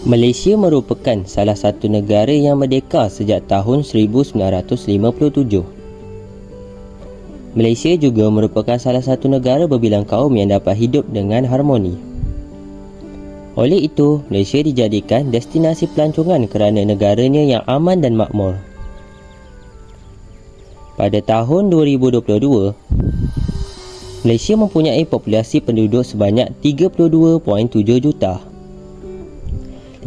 Malaysia merupakan salah satu negara yang merdeka sejak tahun 1957. Malaysia juga merupakan salah satu negara berbilang kaum yang dapat hidup dengan harmoni. Oleh itu, Malaysia dijadikan destinasi pelancongan kerana negaranya yang aman dan makmur. Pada tahun 2022, Malaysia mempunyai populasi penduduk sebanyak 32.7 juta.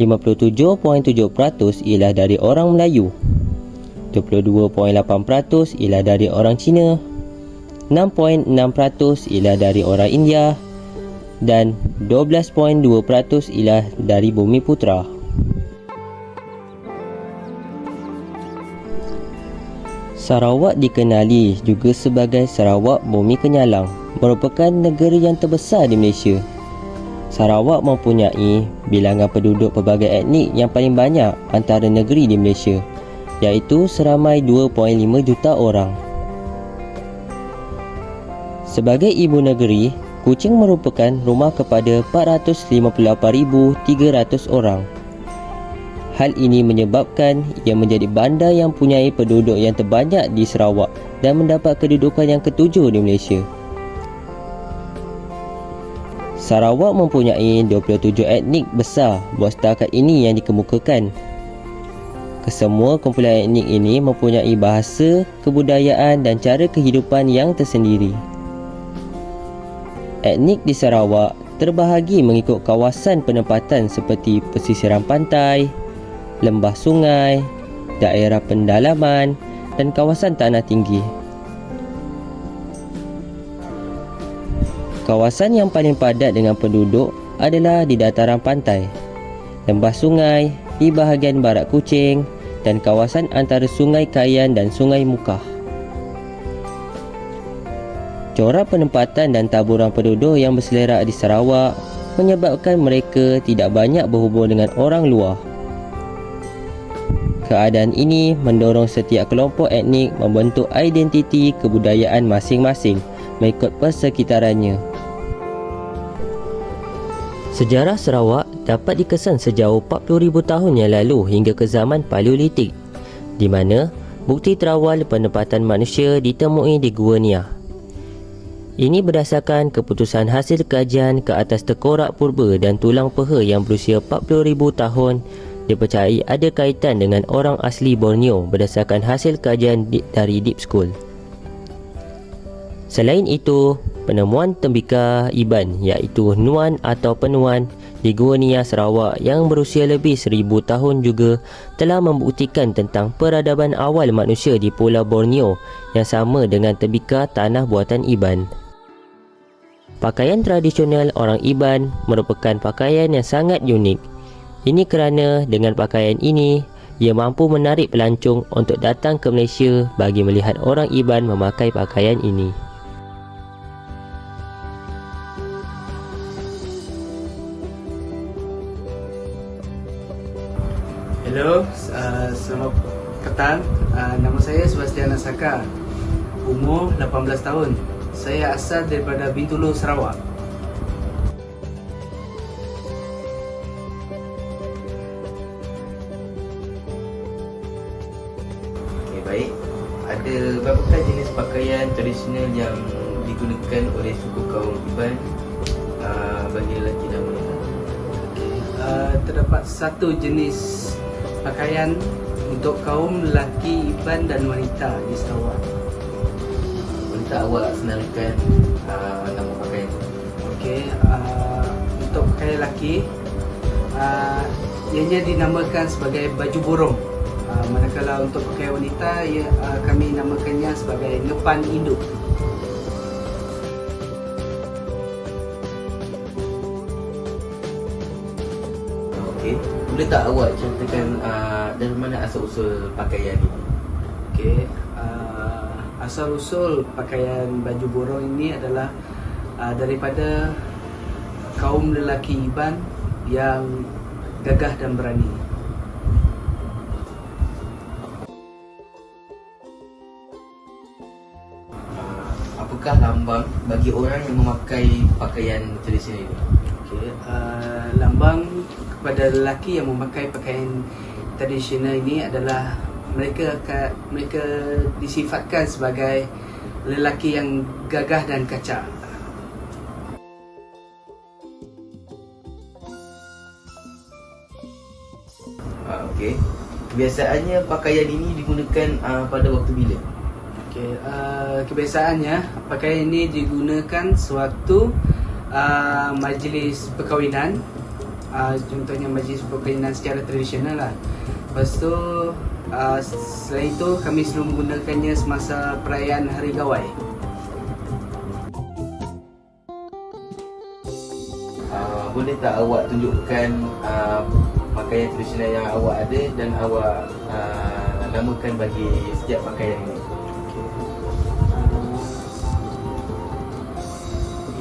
57.7% ialah dari orang Melayu, 22.8% ialah dari orang Cina, 6.6% ialah dari orang India dan 12.2% ialah dari Bumi Putera. Sarawak dikenali juga sebagai Sarawak Bumi Kenyalang, merupakan negara yang terbesar di Malaysia. Sarawak mempunyai bilangan penduduk pelbagai etnik yang paling banyak antara negeri di Malaysia, iaitu seramai 2.5 juta orang. Sebagai ibu negeri, Kuching merupakan rumah kepada 458,300 orang. Hal ini menyebabkan ia menjadi bandar yang mempunyai penduduk yang terbanyak di Sarawak dan mendapat kedudukan yang ketujuh di Malaysia. Sarawak mempunyai 27 etnik besar buat setakat ini yang dikemukakan. Kesemua kumpulan etnik ini mempunyai bahasa, kebudayaan dan cara kehidupan yang tersendiri. Etnik di Sarawak terbahagi mengikut kawasan penempatan seperti pesisiran pantai, lembah sungai, daerah pendalaman dan kawasan tanah tinggi. Kawasan yang paling padat dengan penduduk adalah di dataran pantai, lembah sungai di bahagian barat Kuching dan kawasan antara Sungai Kayan dan Sungai Mukah. Corak penempatan dan taburan penduduk yang berselerak di Sarawak menyebabkan mereka tidak banyak berhubung dengan orang luar. Keadaan ini mendorong setiap kelompok etnik membentuk identiti kebudayaan masing-masing mengikut persekitarannya. Sejarah Sarawak dapat dikesan sejauh 40,000 tahun yang lalu hingga ke zaman Paleolitik, di mana bukti terawal penempatan manusia ditemui di Gua Nia. Ini berdasarkan keputusan hasil kajian ke atas tengkorak purba dan tulang peha yang berusia 40,000 tahun dipercayai ada kaitan dengan orang asli Borneo berdasarkan hasil kajian dari Deep School. Selain itu, penemuan tembikar Iban iaitu nuan atau penuan di Gua Nia Sarawak yang berusia lebih 1000 tahun juga telah membuktikan tentang peradaban awal manusia di Pulau Borneo yang sama dengan tembikar tanah buatan Iban. Pakaian tradisional orang Iban merupakan pakaian yang sangat unik. Ini kerana dengan pakaian ini, ia mampu menarik pelancong untuk datang ke Malaysia bagi melihat orang Iban memakai pakaian ini. Hello, selamat petang. Nama saya Sebastian Asaka. Umur 18 tahun. Saya asal daripada Bintulu, Sarawak. Okay, baik. Ada berapakah jenis pakaian tradisional yang digunakan oleh suku kaum Iban bagi lelaki dan wanita? Terdapat satu jenis pakaian untuk kaum lelaki Iban dan wanita di Sarawak. Boleh tak awak senaraikan nama pakaian itu? Okey, untuk pakaian lelaki, ianya dinamakan sebagai baju borong. Manakala untuk pakaian wanita, kami namakannya sebagai ngepan induk. Okey, boleh tak awak ceritakan dari mana asal-usul pakaian ini? Okey, asal-usul pakaian baju borong ini adalah daripada kaum lelaki Iban yang gagah dan berani. Apakah lambang bagi orang yang memakai pakaian tradisional ini? Lambang kepada lelaki yang memakai pakaian tradisional ini adalah mereka disifatkan sebagai lelaki yang gagah dan kacak. Okey. Kebiasaannya pakaian ini digunakan pada waktu bila? Kebiasaannya pakaian ini digunakan sewaktu majlis perkahwinan, contohnya majlis perkahwinan secara tradisional lah. Lepas tu selain itu kami selalu menggunakannya semasa perayaan Hari Gawai. Boleh tak awak tunjukkan pakaian tradisional yang awak ada dan awak namakan bagi setiap pakaian ini?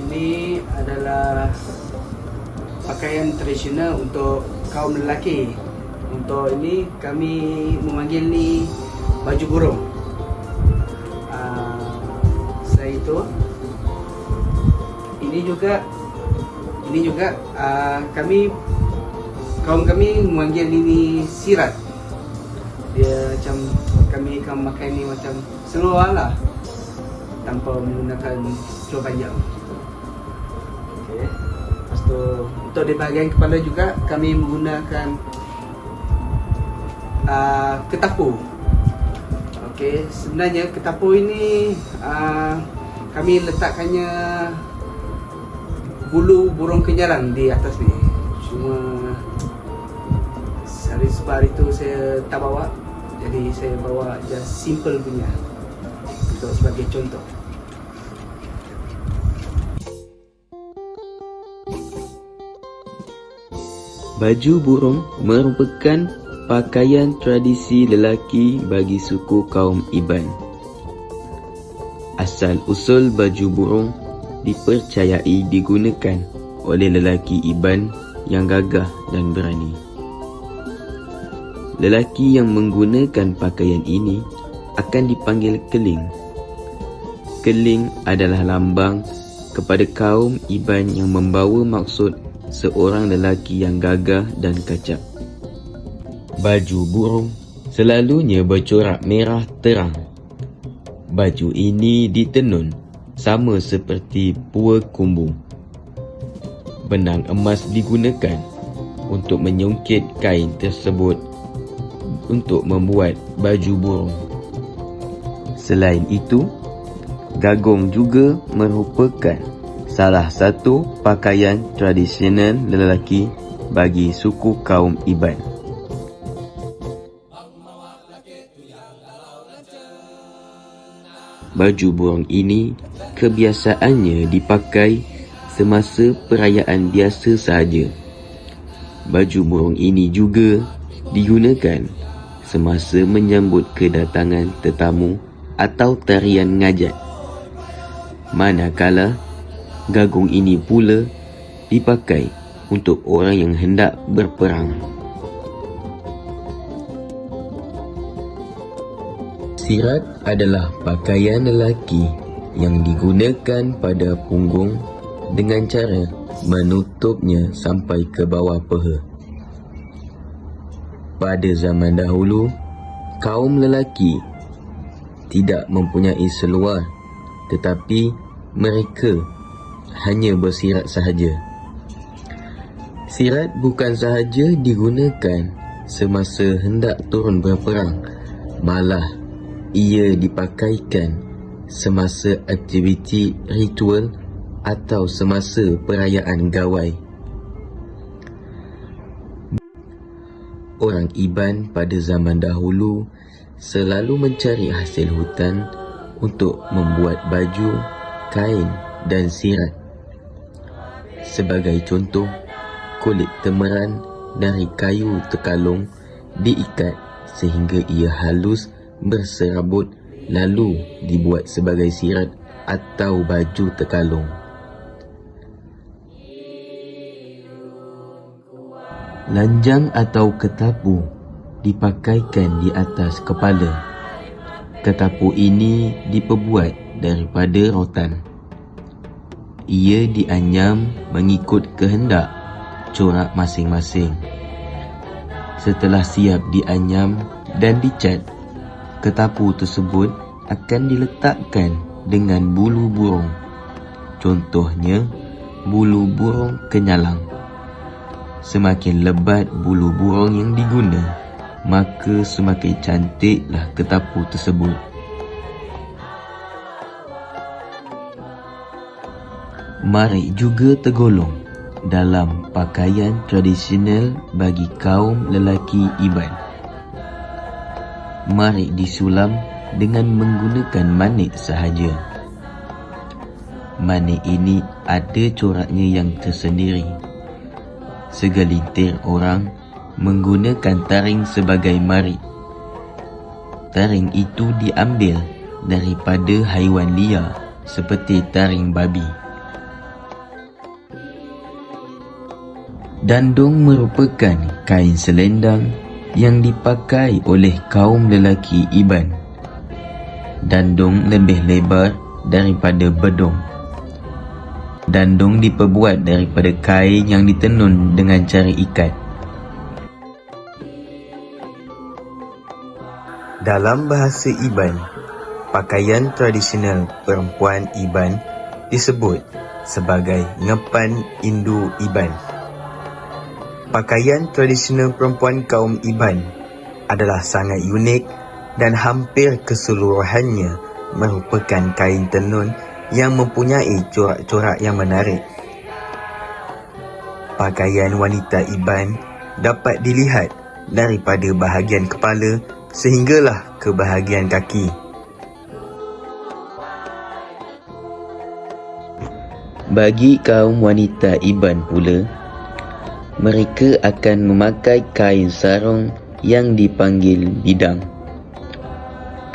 Ini adalah pakaian tradisional untuk kaum lelaki. Untuk ini kami memanggil ni baju burung. Selain itu, ini juga kaum kami memanggil ini sirat. Dia macam kami akan pakai ni macam seluar lah, tanpa menggunakan seluar panjang. Lepas tu untuk di bahagian kepala juga kami menggunakan ketapu. Sebenarnya ketapu ini kami letakkannya bulu burung kenyaran di atas ni. Cuma sebab itu saya tak bawa, jadi saya bawa just simple punya untuk sebagai contoh. Baju burung merupakan pakaian tradisi lelaki bagi suku kaum Iban. Asal-usul baju burung dipercayai digunakan oleh lelaki Iban yang gagah dan berani. Lelaki yang menggunakan pakaian ini akan dipanggil keling. Keling adalah lambang kepada kaum Iban yang membawa maksud seorang lelaki yang gagah dan kacak. Baju burung selalunya bercorak merah terang. Baju ini ditenun sama seperti pua kumbu. Benang emas digunakan untuk menyungkit kain tersebut untuk membuat baju burung. Selain itu, gagong juga merupakan salah satu pakaian tradisional lelaki bagi suku kaum Iban. Baju burung ini kebiasaannya dipakai semasa perayaan biasa sahaja. Baju burung ini juga digunakan semasa menyambut kedatangan tetamu atau tarian ngajat. Manakala gagong ini pula dipakai untuk orang yang hendak berperang. Sirat adalah pakaian lelaki yang digunakan pada punggung dengan cara menutupnya sampai ke bawah peha. Pada zaman dahulu, kaum lelaki tidak mempunyai seluar, tetapi mereka hanya bersirat sahaja. Sirat bukan sahaja digunakan semasa hendak turun berperang, malah ia dipakaikan semasa aktiviti ritual atau semasa perayaan gawai. Orang Iban pada zaman dahulu selalu mencari hasil hutan untuk membuat baju, kain dan sirat. Sebagai contoh, kulit temeran dari kayu tekalung diikat sehingga ia halus berserabut lalu dibuat sebagai sirat atau baju tekalung. Lanjang atau ketapu dipakaikan di atas kepala. Ketapu ini diperbuat daripada rotan. ia dianyam mengikut kehendak corak masing-masing. Setelah siap dianyam dan dicat, ketapu tersebut akan diletakkan dengan bulu burung. Contohnya, bulu burung kenyalang. Semakin lebat bulu burung yang diguna, maka semakin cantiklah ketapu tersebut. Marik juga tergolong dalam pakaian tradisional bagi kaum lelaki Iban. Marik disulam dengan menggunakan manik sahaja. Manik ini ada coraknya yang tersendiri. Segelintir orang menggunakan taring sebagai marik. Taring itu diambil daripada haiwan liar seperti taring babi. Dandong merupakan kain selendang yang dipakai oleh kaum lelaki Iban. Dandong lebih lebar daripada bedong. Dandong diperbuat daripada kain yang ditenun dengan cara ikat. Dalam bahasa Iban, pakaian tradisional perempuan Iban disebut sebagai ngepan Indo Iban. Pakaian tradisional perempuan kaum Iban adalah sangat unik dan hampir keseluruhannya merupakan kain tenun yang mempunyai corak-corak yang menarik. Pakaian wanita Iban dapat dilihat daripada bahagian kepala sehinggalah ke bahagian kaki. Bagi kaum wanita Iban pula, mereka akan memakai kain sarung yang dipanggil bidang.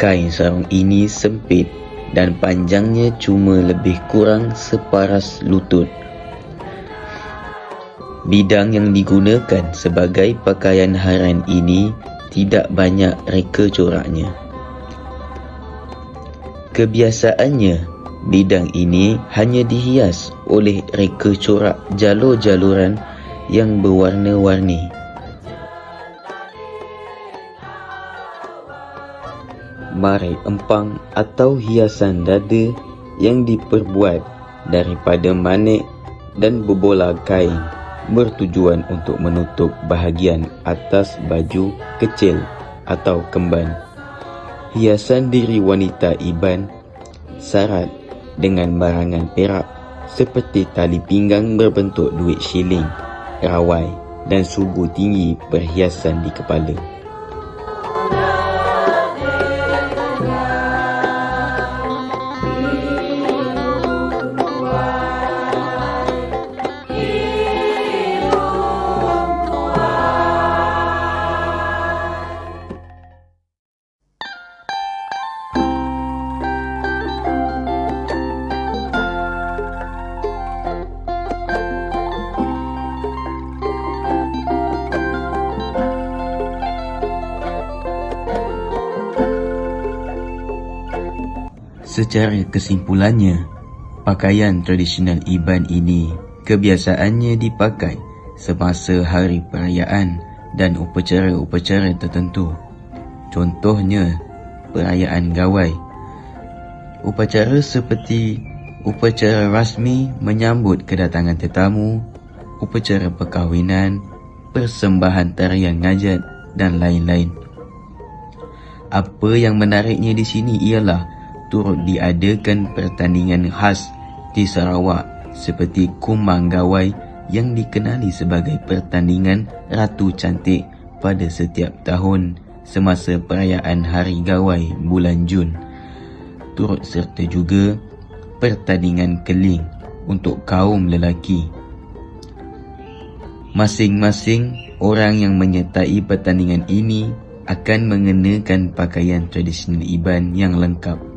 Kain sarung ini sempit dan panjangnya cuma lebih kurang separas lutut. Bidang yang digunakan sebagai pakaian hairan ini tidak banyak reka coraknya. Kebiasaannya, bidang ini hanya dihias oleh reka corak jalur-jaluran yang berwarna-warni. Marik empang atau hiasan dada yang diperbuat daripada manik dan bebola kain bertujuan untuk menutup bahagian atas baju kecil atau kemban. Hiasan diri wanita Iban syarat dengan barangan perak seperti tali pinggang berbentuk duit shilling, rawai dan sugu tinggi perhiasan di kepala. Secara kesimpulannya, pakaian tradisional Iban ini kebiasaannya dipakai semasa hari perayaan dan upacara-upacara tertentu. Contohnya, perayaan Gawai. Upacara seperti upacara rasmi menyambut kedatangan tetamu, upacara perkahwinan, persembahan tarian ngajat dan lain-lain. Apa yang menariknya di sini ialah turut diadakan pertandingan khas di Sarawak seperti Kumang Gawai yang dikenali sebagai pertandingan Ratu Cantik pada setiap tahun semasa perayaan Hari Gawai bulan Jun. Turut serta juga pertandingan keling untuk kaum lelaki. Masing-masing orang yang menyertai pertandingan ini akan mengenakan pakaian tradisional Iban yang lengkap.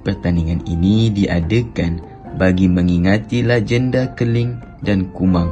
Pertandingan ini diadakan bagi mengingati legenda keling dan kumang.